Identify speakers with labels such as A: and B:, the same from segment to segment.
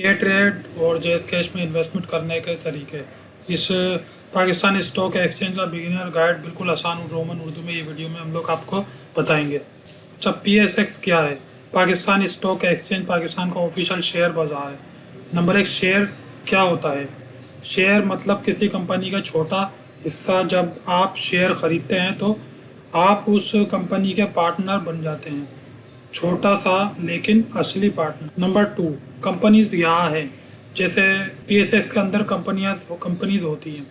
A: के ट्रेड और JS cash में इन्वेस्टमेंट करने के तरीके। इस पाकिस्तान स्टॉक एक्सचेंज का बिगिनर गाइड बिल्कुल आसान रोमन उर्दू में ये वीडियो में हम लोग आपको बताएंगे। अच्छा, PSX क्या है? पाकिस्तान स्टॉक एक्सचेंज पाकिस्तान का ऑफिशियल शेयर बाजार है। नंबर एक, शेयर क्या होता है? शेयर मतलब किसी कंपनी का छोटा हिस्सा। जब आप शेयर खरीदते हैं तो आप उस कंपनी के पार्टनर बन जाते हैं, छोटा सा लेकिन असली पार्टनर। नंबर 2, कंपनीज यहाँ है। जैसे PSX के अंदर कंपनीज होती हैं,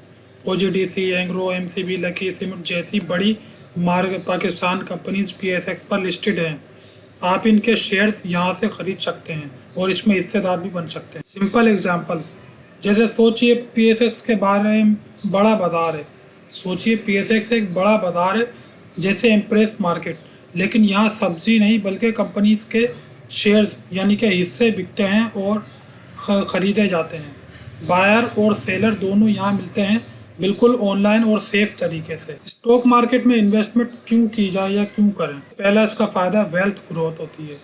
A: OGDC, Engro, MCB, lucky cement जैसी बड़ी मार्ग पाकिस्तान कंपनीज PSX पर लिस्टेड हैं। आप इनके शेयर्स यहाँ से खरीद सकते हैं और इसमें हिस्सेदार भी बन सकते हैं। सिंपल एग्जांपल, जैसे सोचिए PSX के बारे में बड़ा बाजार है। सोचिए PSX एक बड़ा बाजार है जैसे इम्प्रेस मार्केट, लेकिन यहाँ सब्जी नहीं बल्कि कंपनीज के शेयर्स यानी कि हिस्से बिकते हैं और ख़रीदे जाते हैं। बायर और सेलर दोनों यहाँ मिलते हैं, बिल्कुल ऑनलाइन और सेफ तरीके से। स्टॉक मार्केट में इन्वेस्टमेंट क्यों की जाए या क्यों करें? पहला, इसका फ़ायदा वेल्थ ग्रोथ होती है,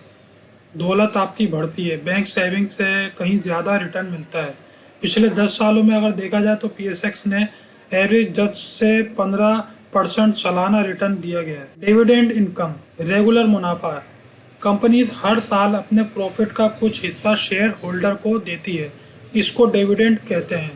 A: दौलत आपकी बढ़ती है। बैंक सेविंग से कहीं ज़्यादा रिटर्न मिलता है। पिछले 10 सालों में अगर देखा जाए तो PSX ने एवरेज 10 से 15% सालाना रिटर्न दिया गया है। डिविडेंड इनकम, रेगुलर मुनाफा है। कंपनीज हर साल अपने प्रॉफिट का कुछ हिस्सा शेयर होल्डर को देती है, इसको डिविडेंड कहते हैं।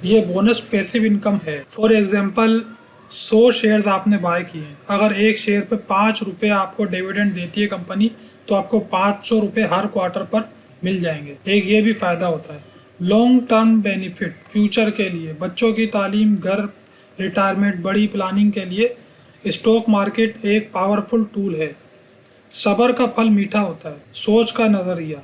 A: ये बोनस पैसिव इनकम है। फॉर एग्जांपल, 100 शेयर्स आपने बाय किए, अगर एक शेयर पे 5 रुपये आपको डिविडेंड देती है कंपनी, तो आपको 500 रुपये हर क्वार्टर पर मिल जाएंगे। एक ये भी फ़ायदा होता है। लॉन्ग टर्म बेनिफिट, फ्यूचर के लिए, बच्चों की तालीम, घर, रिटायरमेंट, बड़ी प्लानिंग के लिए स्टॉक मार्केट एक पावरफुल टूल है। सब्र का फल मीठा होता है। सोच का नज़रिया,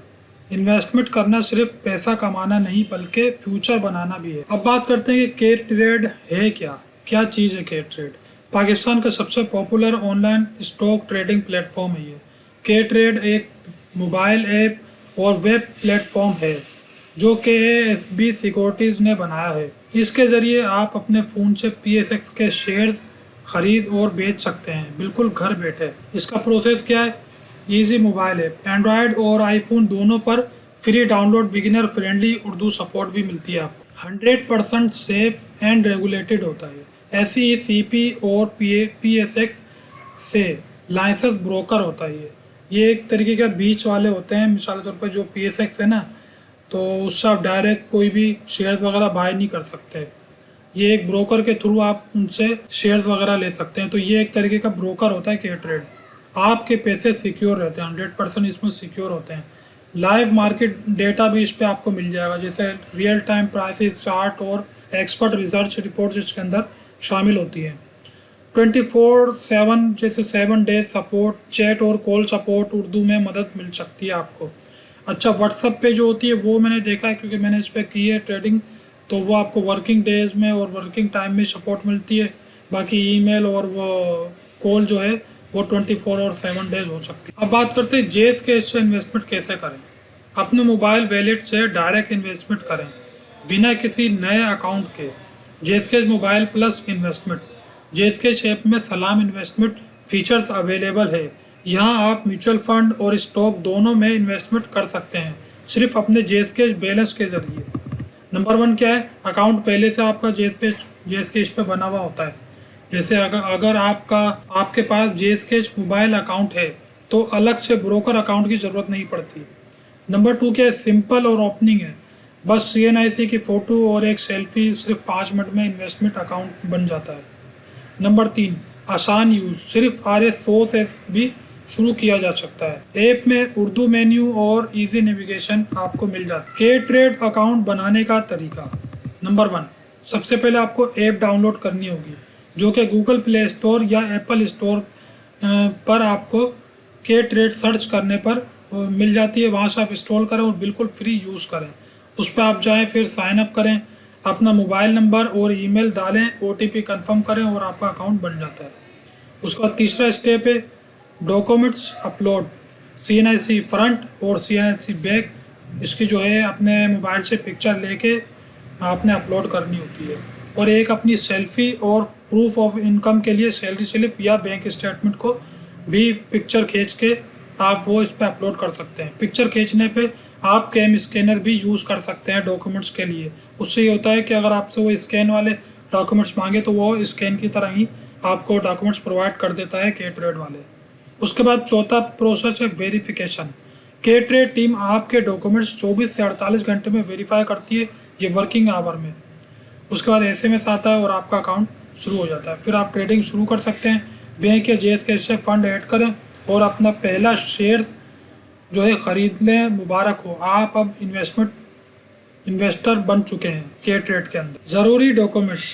A: इन्वेस्टमेंट करना सिर्फ पैसा कमाना नहीं बल्कि फ्यूचर बनाना भी है। अब बात करते हैं कि के ट्रेड है क्या चीज़ है के ट्रेड? पाकिस्तान का सबसे popular online stock trading platform है ये। के ट्रेड एक मोबाइल ऐप और वेब प्लेटफॉर्म है जो KSB सिक्योरिटीज़ ने बनाया है। इसके ज़रिए आप अपने फ़ोन से PSX के शेयर्स खरीद और बेच सकते हैं, बिल्कुल घर बैठे। इसका प्रोसेस क्या है? इजी मोबाइल ऐप, एंड्रॉयड और आईफोन दोनों पर free download, beginner friendly, Urdu support भी मिलती है आपको। 100% सेफ एंड रेगुलेटेड होता है। SECP और PSX से लाइसेंस ब्रोकर होता है। ये एक तरीके का बीच वाले होते हैं। मिसाल के तौर पर जो PSX है ना, तो उससे आप डायरेक्ट कोई भी शेयर्स वगैरह बाय नहीं कर सकते। ये एक ब्रोकर के थ्रू आप उनसे शेयर्स वगैरह ले सकते हैं। तो ये एक तरीके का ब्रोकर होता है के ट्रेड। आपके पैसे सिक्योर रहते हैं, 100% इसमें सिक्योर होते हैं। लाइव मार्केट डेटा भी इस पर आपको मिल जाएगा, जैसे रियल टाइम प्राइसेस चार्ट और एक्सपर्ट रिसर्च रिपोर्ट इसके अंदर शामिल होती है। 24/7 जैसे 7 डेज सपोर्ट, चैट और कॉल सपोर्ट, उर्दू में मदद मिल सकती है आपको। अच्छा, व्हाट्सएप पे जो होती है वो मैंने देखा है क्योंकि मैंने इस पर की है ट्रेडिंग, तो वो आपको वर्किंग डेज में और वर्किंग टाइम में सपोर्ट मिलती है। बाकी ईमेल और वो कॉल जो है वो 24 और 7 डेज हो सकती है। अब बात करते हैं जेएस कैश से इन्वेस्टमेंट कैसे करें। अपने मोबाइल वॉलेट से डायरेक्ट इन्वेस्टमेंट करें बिना किसी नए अकाउंट के। JS cash mobile plus investment, JS cash app में सलाम इन्वेस्टमेंट फीचर्स अवेलेबल है। यहाँ आप म्यूचुअल फंड और स्टॉक दोनों में इन्वेस्टमेंट कर सकते हैं, सिर्फ अपने जेएस कैश बैलेंस के जरिए। नंबर 1 क्या है? अकाउंट पहले से आपका जेएस कैश पे बना हुआ होता है। जैसे अगर आपके पास जेएस कैश मोबाइल अकाउंट है तो अलग से ब्रोकर अकाउंट की ज़रूरत नहीं पड़ती। नंबर 2 क्या है? सिंपल और ओपनिंग है। बस CNIC की फ़ोटो और एक सेल्फी, सिर्फ 5 मिनट में इन्वेस्टमेंट अकाउंट बन जाता है। नंबर 3, आसान यूज़, सिर्फ RS100 से भी शुरू किया जा सकता है। ऐप में उर्दू मेन्यू और इजी नेविगेशन आपको मिल जाता है। के ट्रेड अकाउंट बनाने का तरीका। नंबर 1, सबसे पहले आपको ऐप डाउनलोड करनी होगी जो कि गूगल प्ले स्टोर या एप्पल स्टोर पर आपको के ट्रेड सर्च करने पर मिल जाती है। वहाँ से आप इंस्टॉल करें और बिल्कुल फ्री यूज़ करें। उस पर आप जाएँ, फिर साइन अप करें, अपना मोबाइल नंबर और ईमेल डालें, OTP कंफर्म करें और आपका अकाउंट बन जाता है। उसका तीसरा स्टेप है डॉक्यूमेंट्स अपलोड। CNIC फ्रंट और CNIC बैक, इसकी जो है अपने मोबाइल से पिक्चर लेके आपने अपलोड करनी होती है। और एक अपनी सेल्फी और प्रूफ ऑफ इनकम के लिए सैलरी स्लिप या बैंक स्टेटमेंट को भी पिक्चर खींच के आप वो इस पर अपलोड कर सकते हैं। पिक्चर खींचने पे आप कैम स्कैनर भी यूज़ कर सकते हैं डॉक्यूमेंट्स के लिए। उससे ये होता है कि अगर आपसे वो स्कैन वाले डॉक्यूमेंट्स मांगे तो वो स्कैन की तरह ही आपको डॉक्यूमेंट्स प्रोवाइड कर देता है K-Trade वाले। उसके बाद चौथा प्रोसेस है वेरिफिकेशन। K-Trade टीम आपके डॉक्यूमेंट्स 24 से 48 घंटे में वेरीफाई करती है, ये वर्किंग आवर में। उसके बाद SMS आता है और आपका अकाउंट शुरू हो जाता है। फिर आप ट्रेडिंग शुरू कर सकते हैं। बैंक या JS से फंड ऐड करें और अपना पहला शेयर जो है ख़रीद लें। मुबारक हो, आप अब इन्वेस्टर बन चुके हैं K-Trade के अंदर। ज़रूरी documents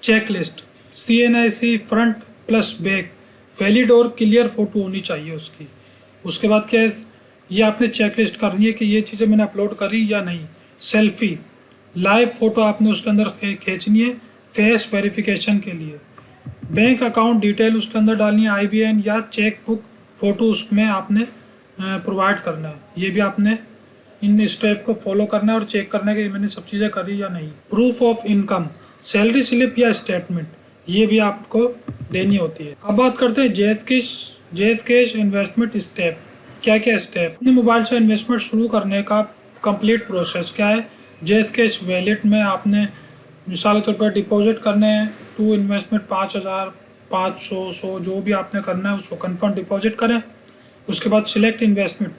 A: checklist, CNIC front plus back, valid और क्लियर फ़ोटो होनी चाहिए उसकी। उसके बाद क्या है, ये आपने चेकलिस्ट करनी है कि ये चीज़ें मैंने अपलोड करी या नहीं। सेल्फी, लाइव फ़ोटो आपने उसके अंदर खींचनी है फेस वेरिफिकेशन के लिए। बैंक अकाउंट डिटेल उसके अंदर डालनी है, IBN या चेक बुक फ़ोटो उसमें आपने प्रोवाइड करना है। ये भी आपने इन स्टेप को फॉलो करना है और चेक करना है कि मैंने सब चीज़ें करी या नहीं। Proof of income, salary slip या स्टेटमेंट, ये भी आपको देनी होती है। अब बात करते हैं JS Cash इन्वेस्टमेंट स्टेप। क्या क्या स्टेप? अपने मोबाइल से इन्वेस्टमेंट शुरू करने का कंप्लीट प्रोसेस क्या है। JS Cash वैलेट में आपने मिसाल के तौर पर डिपॉजिट करने हैं टू इन्वेस्टमेंट 5000, 500, 100 जो भी आपने करना है उसको कंफर्म डिपॉजिट करें। उसके बाद सिलेक्ट इन्वेस्टमेंट,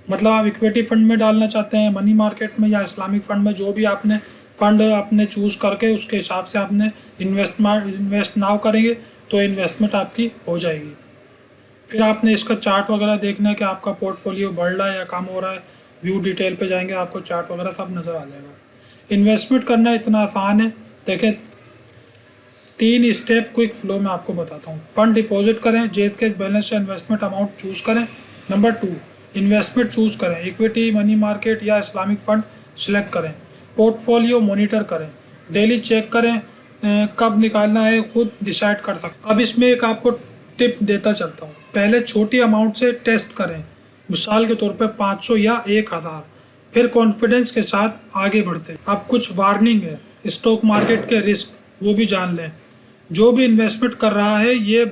A: मतलब आप इक्विटी फंड में डालना चाहते हैं, मनी मार्केट में या इस्लामिक फंड में, जो भी आपने फंड आपने चूज़ करके उसके हिसाब से आपने इन्वेस्ट नाउ करेंगे तो इन्वेस्टमेंट आपकी हो जाएगी। फिर आपने इसका चार्ट वगैरह देखना है कि आपका पोर्टफोलियो बढ़ रहा है या कम हो रहा है। व्यू डिटेल पे जाएंगे, आपको चार्ट वगैरह सब नज़र आ जाएगा। इन्वेस्टमेंट करना इतना आसान है। देखें 3 स्टेप क्विक फ्लो में आपको बताता हूँ। फंड डिपॉजिट करें, JS Cash बैलेंस से इन्वेस्टमेंट अमाउंट चूज़ करें। नंबर 2, इन्वेस्टमेंट चूज़ करें, इक्विटी, मनी मार्केट या इस्लामिक फ़ंड सिलेक्ट करें। पोर्टफोलियो मॉनिटर करें, डेली चेक करें, कब निकालना है खुद डिसाइड कर सकते। अब इसमें एक आपको टिप देता चलता हूँ। पहले छोटी अमाउंट से टेस्ट करें, मिसाल के तौर पे 500 या 1000, फिर कॉन्फिडेंस के साथ आगे बढ़ते हैं। अब कुछ वार्निंग है, स्टॉक मार्केट के रिस्क वो भी जान लें। जो भी इन्वेस्टमेंट कर रहा है ये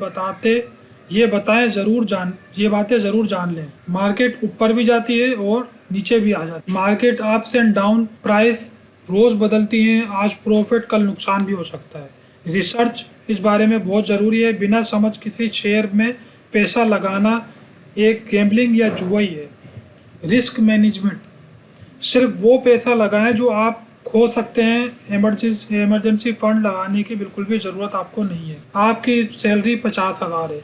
A: बातें ज़रूर जान लें। मार्केट ऊपर भी जाती है और नीचे भी आ जाती है। Market ups and down, price रोज़ बदलती हैं, आज प्रॉफिट कल नुकसान भी हो सकता है। रिसर्च इस बारे में बहुत ज़रूरी है। बिना समझ किसी शेयर में पैसा लगाना एक गैम्बलिंग या जुआ ही है। रिस्क मैनेजमेंट, सिर्फ वो पैसा लगाएं जो आप खो सकते हैं। इमरजेंसी फंड लगाने की बिल्कुल भी ज़रूरत आपको नहीं है। आपकी सैलरी 50,000 है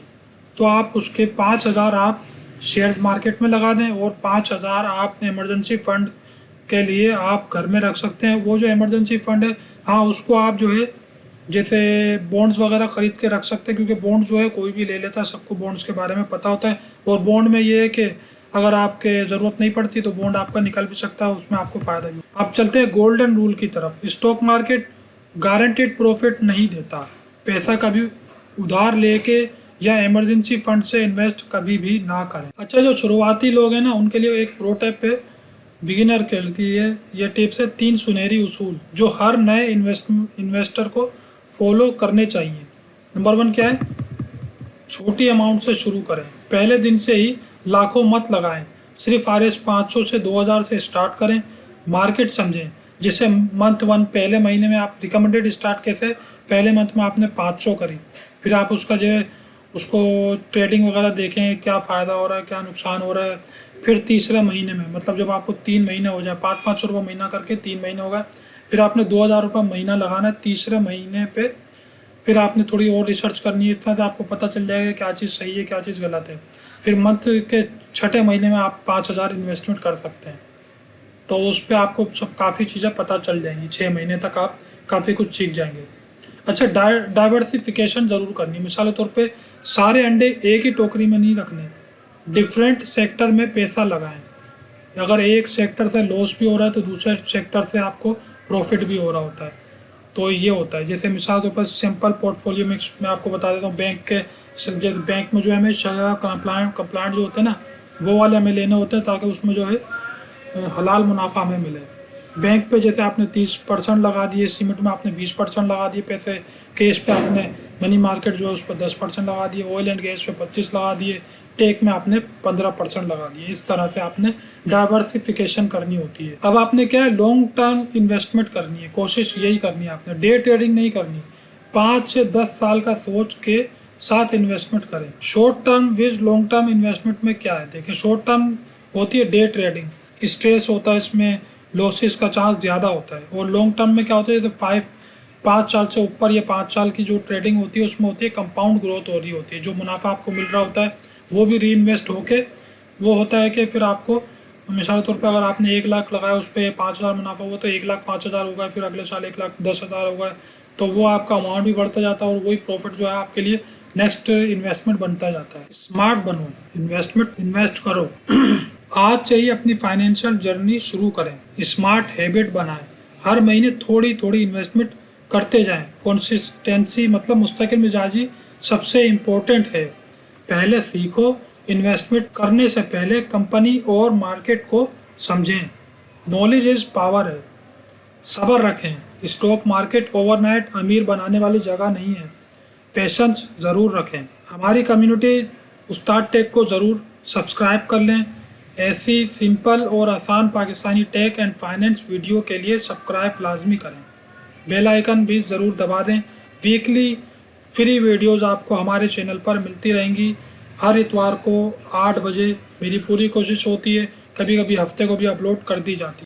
A: तो आप उसके 5,000 आप शेयर मार्केट में लगा दें और 5,000 आप इमरजेंसी फ़ंड के लिए आप घर में रख सकते हैं। वो जो इमरजेंसी फ़ंड है, हाँ, उसको आप जो है जैसे बॉन्ड्स वगैरह ख़रीद के रख सकते हैं, क्योंकि बॉन्ड जो है कोई भी ले लेता है, सबको बॉन्ड्स के बारे में पता होता है। और बॉन्ड में ये है कि अगर आपके ज़रूरत नहीं पड़ती तो बॉन्ड आपका निकल भी सकता है, उसमें आपको फ़ायदा भी। अब चलते हैं गोल्डन रूल की तरफ। स्टॉक मार्केट गारंटेड प्रॉफिट नहीं देता। पैसा कभी उधार लेके या इमरजेंसी फंड से इन्वेस्ट कभी भी ना करें। अच्छा, जो शुरुआती लोग हैं ना, उनके लिए एक प्रो टिप है, बिगिनर के लिए ये टिप्स है। 3 सुनहरी उसूल जो हर नए इन्वेस्टर को फॉलो करने चाहिए। नंबर 1 क्या है? छोटी अमाउंट से शुरू करें। पहले दिन से ही लाखों मत लगाएं, सिर्फ RS 500 से 2000 से स्टार्ट करें। मार्केट समझें, जैसे मंथ 1 पहले महीने में आप रिकमेंडेड स्टार्ट कैसे, पहले मंथ में आपने 500 करी, फिर आप उसका जो है उसको ट्रेडिंग वगैरह देखें, क्या फ़ायदा हो रहा है, क्या नुकसान हो रहा है। फिर तीसरे महीने में, मतलब जब आपको 3 महीने हो जाए, 500 रुपये महीना करके 3 महीने होगा, फिर आपने 2000 रुपये महीना लगाना है। तीसरे महीने पे फिर आपने थोड़ी और रिसर्च करनी है, इस तरह से आपको पता चल जाएगा क्या चीज़ सही है क्या चीज़ गलत है। फिर मंथ के 6ठे महीने में आप 5000 इन्वेस्टमेंट कर सकते हैं, तो उस पर आपको सब काफ़ी चीज़ें पता चल जाएंगी। 6 महीने तक आप काफ़ी कुछ सीख जाएंगे। अच्छा, डाइवर्सिफिकेशन ज़रूर करनी है। मिसाल के तौर पे सारे अंडे एक ही टोकरी में नहीं रखने, डिफरेंट सेक्टर में पैसा लगाएं। अगर एक सेक्टर से लॉस भी हो रहा है तो दूसरे सेक्टर से आपको प्रॉफिट भी हो रहा होता है। तो ये होता है, जैसे मिसाल के ऊपर सिंपल पोर्टफोलियो मिक्स में आपको बता देता हूँ। बैंक में जो है हमें कंप्लायंट जो होते हैं ना, वो वाले हमें लेने होते हैं ताकि उसमें जो है हलाल मुनाफा हमें मिले। बैंक पे जैसे आपने 30% लगा दिए, सीमेंट में आपने 20% लगा दिए पैसे, कैश पे आपने मनी मार्केट जो है उस पर 10% लगा दिए, ऑयल एंड गैस पे 25 लगा दिए, टेक में आपने 15% लगा दिए। इस तरह से आपने डाइवर्सिफिकेशन करनी होती है। अब आपने क्या है, लॉन्ग टर्म इन्वेस्टमेंट करनी है, कोशिश यही करनी है आपने, डे ट्रेडिंग नहीं करनी। 5 से 10 साल का सोच के साथ इन्वेस्टमेंट करें। Short term with long term investment में क्या है, देखिए शॉर्ट टर्म होती है डे ट्रेडिंग, स्ट्रेस होता है इसमें, लॉसेस का चांस ज़्यादा होता है। और लॉन्ग टर्म में क्या होता है, जैसे 5 साल से ऊपर या 5 साल की जो ट्रेडिंग होती है उसमें होती है कंपाउंड ग्रोथ हो रही होती है। जो मुनाफा आपको मिल रहा होता है वो भी री इन्वेस्ट होके वो होता है कि फिर आपको, मिसाल के तौर पे अगर आपने 1 लाख लगाया, उस पर 5,000 मुनाफा हुआ तो 1,05,000 होगा, फिर अगले साल 1,10,000 होगा, तो वो आपका अमाउंट भी बढ़ता जाता है और वही प्रॉफिट जो है आपके लिए नेक्स्ट इन्वेस्टमेंट बनता जाता है। स्मार्ट बनो, इन्वेस्ट करो। आज से ही अपनी फाइनेंशियल जर्नी शुरू करें, स्मार्ट हैबिट बनाएं, हर महीने थोड़ी थोड़ी इन्वेस्टमेंट करते जाएं। कंसिस्टेंसी मतलब मुस्तकिल मिजाजी सबसे इम्पोर्टेंट है। पहले सीखो, इन्वेस्टमेंट करने से पहले कंपनी और मार्केट को समझें। नॉलेज इज पावर है। सब्र रखें, स्टॉक मार्केट ओवरनाइट अमीर बनाने वाली जगह नहीं है। पेशेंस ज़रूर रखें। हमारी कम्युनिटी उस्ताद टेक को ज़रूर सब्सक्राइब कर लें। ऐसी सिंपल और आसान Pakistani tech and finance video के लिए सब्सक्राइब लाजमी करें, बेल आइकन भी ज़रूर दबा दें। वीकली फ्री वीडियोज़ आपको हमारे चैनल पर मिलती रहेंगी। हर इतवार को 8 बजे मेरी पूरी कोशिश होती है, कभी कभी हफ्ते को भी अपलोड कर दी जाती है।